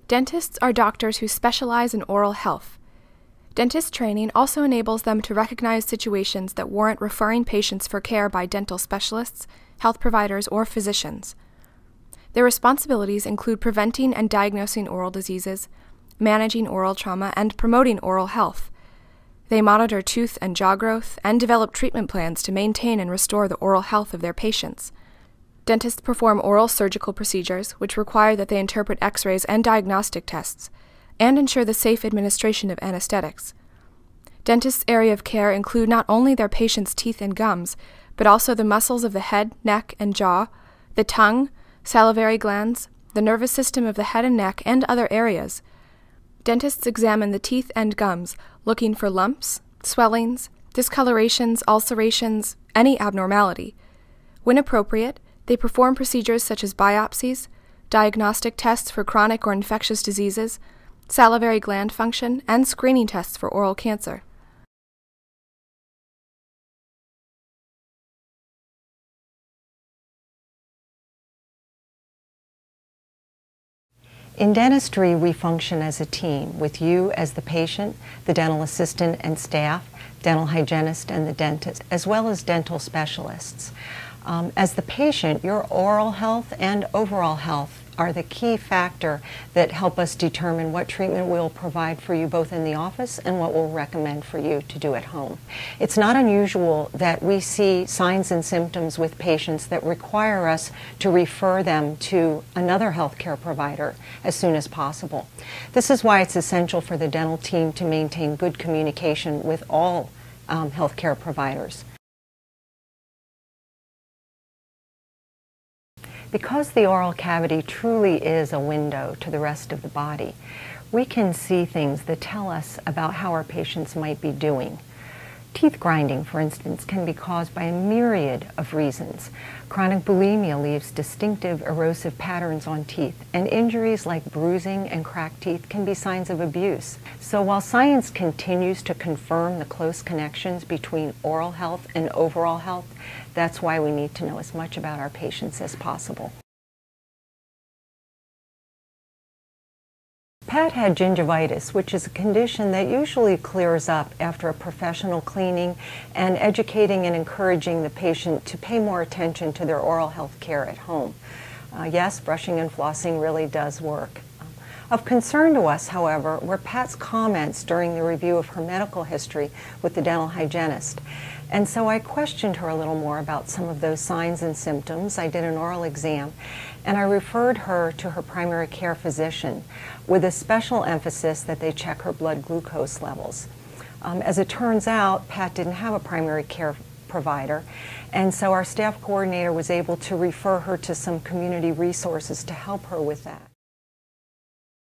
Dentists are doctors who specialize in oral health. Dentist training also enables them to recognize situations that warrant referring patients for care by dental specialists, health providers, or physicians. Their responsibilities include preventing and diagnosing oral diseases, managing oral trauma, and promoting oral health. They monitor tooth and jaw growth and develop treatment plans to maintain and restore the oral health of their patients. Dentists perform oral surgical procedures, which require that they interpret X-rays and diagnostic tests, and ensure the safe administration of anesthetics. Dentists' area of care include not only their patients' teeth and gums, but also the muscles of the head, neck, and jaw, the tongue, salivary glands, the nervous system of the head and neck, and other areas. Dentists examine the teeth and gums, looking for lumps, swellings, discolorations, ulcerations, any abnormality. When appropriate, they perform procedures such as biopsies, diagnostic tests for chronic or infectious diseases, salivary gland function, and screening tests for oral cancer. In dentistry, we function as a team, with you as the patient, the dental assistant and staff, dental hygienist and the dentist, as well as dental specialists. As the patient, your oral health and overall health are the key factor that help us determine what treatment we'll provide for you both in the office and what we'll recommend for you to do at home. It's not unusual that we see signs and symptoms with patients that require us to refer them to another healthcare provider as soon as possible. This is why it's essential for the dental team to maintain good communication with all healthcare providers. Because the oral cavity truly is a window to the rest of the body, we can see things that tell us about how our patients might be doing. Teeth grinding, for instance, can be caused by a myriad of reasons. Chronic bulimia leaves distinctive erosive patterns on teeth, and injuries like bruising and cracked teeth can be signs of abuse. So while science continues to confirm the close connections between oral health and overall health, that's why we need to know as much about our patients as possible. Pat had gingivitis, which is a condition that usually clears up after a professional cleaning and educating and encouraging the patient to pay more attention to their oral health care at home. Yes, brushing and flossing really does work. Of concern to us, however, were Pat's comments during the review of her medical history with the dental hygienist. And so I questioned her a little more about some of those signs and symptoms. I did an oral exam, and I referred her to her primary care physician with a special emphasis that they check her blood glucose levels. As it turns out, Pat didn't have a primary care provider, and so our staff coordinator was able to refer her to some community resources to help her with that.